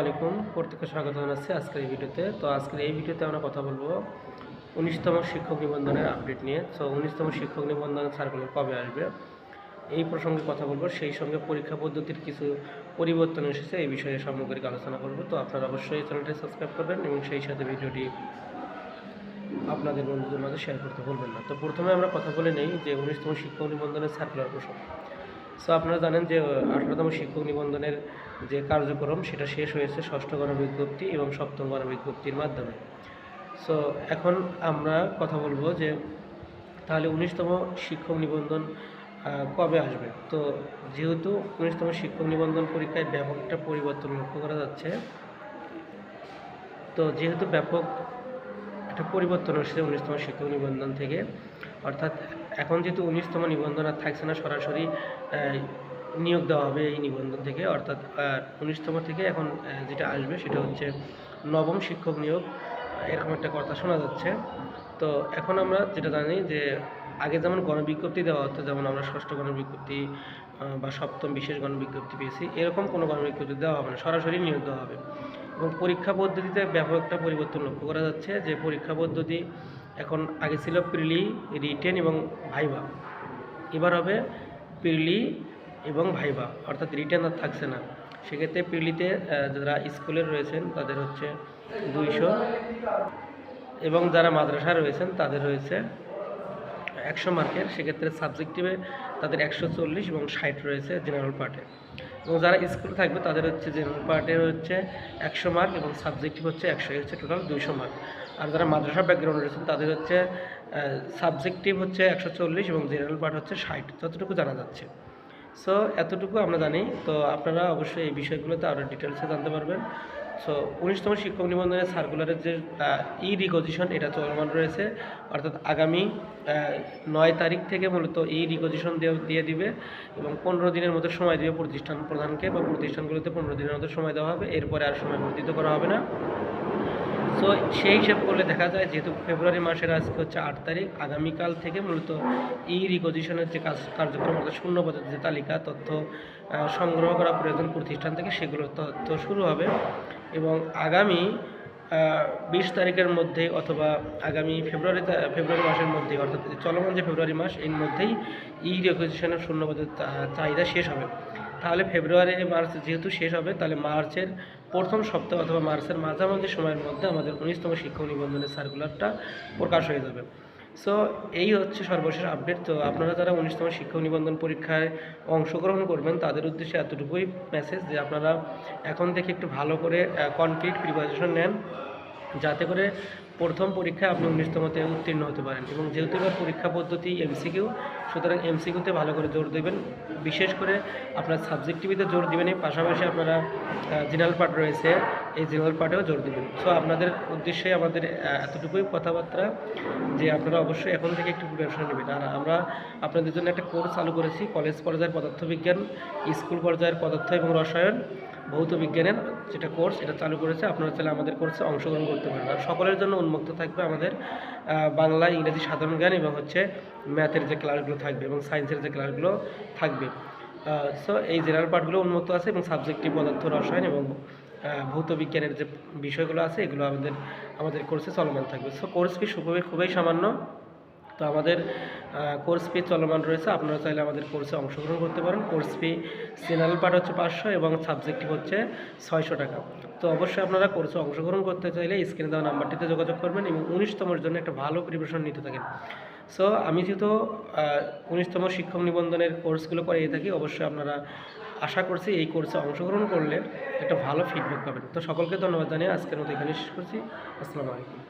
আলাইকুম প্রত্যেককে স্বাগত জানাচ্ছি আজকের এই ভিডিওতে। তো আজকের এই ভিডিওতে আমরা কথা বলবো ১৯তম শিক্ষক নিবন্ধনের আপডেট নিয়ে। সো ১৯তম শিক্ষক নিবন্ধনের সার্কুলার কবে আসবে এই প্রসঙ্গে কথা বলবো। সেই সঙ্গে পরীক্ষা পদ্ধতির কিছু পরিবর্তন এসেছে এই বিষয়ে সামগ্রিক আলোচনা করব। তো আপনারা অবশ্যই চ্যানেলটি সাবস্ক্রাইব করবেন এবং সেই সাথে ভিডিওটি আপনাদের বন্ধুদের মাঝে শেয়ার করতে ভুলবেন না। তো প্রথমে আমরা কথা বলে নেই যে ১৯তম শিক্ষক নিবন্ধনের সার্কুলার প্রসঙ্গে। সো আপনারা জানেন যে ১৮তম শিক্ষক নিবন্ধনের যে কার্যক্রম সেটা শেষ হয়েছে ৬ষ্ঠ গণবিজ্ঞপ্তি এবং ৭ম গণবিজ্ঞপ্তির মাধ্যমে। সো এখন আমরা কথা বলবো যে তাহলে ১৯তম শিক্ষক নিবন্ধন কবে আসবে। তো যেহেতু ১৯তম শিক্ষক নিবন্ধন পরীক্ষায় ব্যাপক একটা পরিবর্তন লক্ষ্য করা যাচ্ছে, তো যেহেতু ব্যাপক একটা পরিবর্তন আসছে ১৯তম শিক্ষক নিবন্ধন থেকে, অর্থাৎ এখন যেহেতু ১৯তম নিবন্ধন আর থাকছে না, সরাসরি নিয়োগ দেওয়া হবে এই নিবন্ধন থেকে। অর্থাৎ ১৯তম থেকে এখন যেটা আসবে সেটা হচ্ছে নবম শিক্ষক নিয়োগ, এরকম একটা কথা শোনা যাচ্ছে। তো এখন আমরা যেটা জানি যে আগে যেমন গণবিজ্ঞপ্তি দেওয়া হতো, যেমন আমরা ৬ষ্ঠ গণবিজ্ঞপ্তি বা ৭ম বিশেষ গণবিজ্ঞপ্তি পেয়েছি, এরকম কোনো গণবিজ্ঞপ্তি দেওয়া হবে না, সরাসরি নিয়োগ দেওয়া হবে। এবং পরীক্ষা পদ্ধতিতে ব্যাপক একটা পরিবর্তন লক্ষ্য করা যাচ্ছে যে পরীক্ষা পদ্ধতি এখন আগে ছিল প্রিলি, রিটেন এবং ভাইভা, এবার হবে প্রিলি এবং ভাইভা, অর্থাৎ রিটেন আর থাকছে না। সেক্ষেত্রে প্রিলিতে যারা স্কুলে রয়েছেন তাদের হচ্ছে ২০০ এবং যারা মাদ্রাসা রয়েছেন তাদের রয়েছে ১০০ মার্কের। সেক্ষেত্রে সাবজেক্টিভে তাদের ১৪০ এবং ৬০ রয়েছে জেনারেল পার্টে। এবং যারা স্কুলে থাকবে তাদের হচ্ছে জেনারেল পার্টে হচ্ছে ১০০ মার্ক এবং সাবজেক্টিভ হচ্ছে ১০০, হচ্ছে টোটাল ২০০ মার্ক। আর যারা মাদ্রাসা ব্যাকগ্রাউন্ডে রয়েছেন তাদের হচ্ছে সাবজেক্টিভ হচ্ছে ১৪০ এবং জেনারেল পার্ট হচ্ছে ৬০, যতটুকু জানা যাচ্ছে। সো এতটুকু আমরা জানি। তো আপনারা অবশ্যই এই বিষয়গুলোতে আরও ডিটেলসে জানতে পারবেন। সো ১৯তম শিক্ষক নিবন্ধনের সার্কুলারের যে ই রিকোজিশন এটা চলমান রয়েছে, অর্থাৎ আগামী ৯ তারিখ থেকে মূলত ই রিকোজিশন দিয়ে দিবে এবং ১৫ দিনের মতো সময় দেবে প্রতিষ্ঠান প্রধানকে, বা প্রতিষ্ঠানগুলোতে ১৫ দিনের মতো সময় দেওয়া হবে। এরপরে আর সময় বর্ধিত করা হবে না। সো সেই হিসাব করলে দেখা যায় যেহেতু ফেব্রুয়ারি মাসের আজকে হচ্ছে ৮ তারিখ, আগামীকাল থেকে মূলত ই রিকোজিশনের যে কার্যক্রম, অর্থাৎ শূন্যপদের যে তালিকা তথ্য সংগ্রহ করা প্রয়োজন প্রতিষ্ঠান থেকে, সেগুলোর তথ্য শুরু হবে। এবং আগামী ২০ তারিখের মধ্যে অথবা আগামী ফেব্রুয়ারি মাসের মধ্যে, অর্থাৎ চলমান যে ফেব্রুয়ারি মাস এর মধ্যেই ই রিকোজিশনের শূন্যপদের চাহিদা শেষ হবে। তাহলে ফেব্রুয়ারি মার্চ যেহেতু শেষ হবে, তাহলে মার্চের প্রথম সপ্তাহ অথবা মার্চের মাঝামাঝি সময়ের মধ্যে আমাদের ১৯তম শিক্ষক নিবন্ধনের সার্কুলারটা প্রকাশ হয়ে যাবে। সো এই হচ্ছে সর্বশেষ আপডেট। তো আপনারা যারা ১৯তম শিক্ষক নিবন্ধন পরীক্ষায় অংশগ্রহণ করবেন তাদের উদ্দেশ্যে এতটুকুই মেসেজ যে আপনারা এখন থেকে একটু ভালো করে কনক্রিট প্রিপারেশন নেন, যাতে করে প্রথম পরীক্ষায় আপনি ১৯তমতে উত্তীর্ণ হতে পারেন। এবং যেহেতু এবার পরীক্ষা পদ্ধতি এমসিকিউ, সুতরাং এমসিকিউতে ভালো করে জোর দেবেন। বিশেষ করে আপনার সাবজেক্টিভিতে জোর দেবেন, পাশাপাশি আপনারা জেনারেল পার্ট রয়েছে, এই জেনারেল পার্টেও জোর দেবেন। সো আপনাদের উদ্দেশ্যে আমাদের এতটুকুই কথাবার্তা যে আপনারা অবশ্যই এখন থেকে একটু প্রিপারেশন নেবেন। আর আমরা আপনাদের জন্য একটা কোর্স চালু করেছি, কলেজ পর্যায়ের পদার্থবিজ্ঞান, স্কুল পর্যায়ের পদার্থ এবং রসায়ন, ভৌত বিজ্ঞানের যেটা কোর্স এটা চালু করেছে। আপনারা চাইলে আমাদের কোর্সে অংশগ্রহণ করতে পারেন। আর সকলের জন্য উন্মুক্ত থাকবে আমাদের বাংলা, ইংরেজি, সাধারণ জ্ঞান এবং হচ্ছে ম্যাথের যে ক্লাসগুলো থাকবে এবং সায়েন্সের যে ক্লাসগুলো থাকবে। সো এই জেনারেল পার্টগুলো উন্মুক্ত আছে এবং সাবজেক্টিভ পদার্থ রসায়ন এবং ভৌত বিজ্ঞানের যে বিষয়গুলো আছে এগুলো আমাদের কোর্সে চলমান থাকবে। সো কোর্স ফি খুবই সামান্য। তো আমাদের কোর্স ফি চলমান রয়েছে, আপনারা চাইলে আমাদের কোর্সে অংশগ্রহণ করতে পারেন। কোর্স ফি জেনারেল পার্ট হচ্ছে ৫০০ এবং সাবজেক্টিভ হচ্ছে ৬০০ টাকা। তো অবশ্যই আপনারা কোর্সে অংশগ্রহণ করতে চাইলে স্ক্রিনে দেওয়া নাম্বারটিতে যোগাযোগ করবেন এবং ১৯তমের জন্য একটা ভালো প্রিপারেশন নিতে থাকেন। সো আমি যেহেতু ১৯তম শিক্ষক নিবন্ধনের কোর্সগুলো করিয়ে থাকি, অবশ্যই আপনারা আশা করছি এই কোর্সে অংশগ্রহণ করলে একটা ভালো ফিডব্যাক পাবেন। তো সকলকে ধন্যবাদ জানিয়ে আজকের মতো এখানে শেষ করছি। আসসালামু আলাইকুম।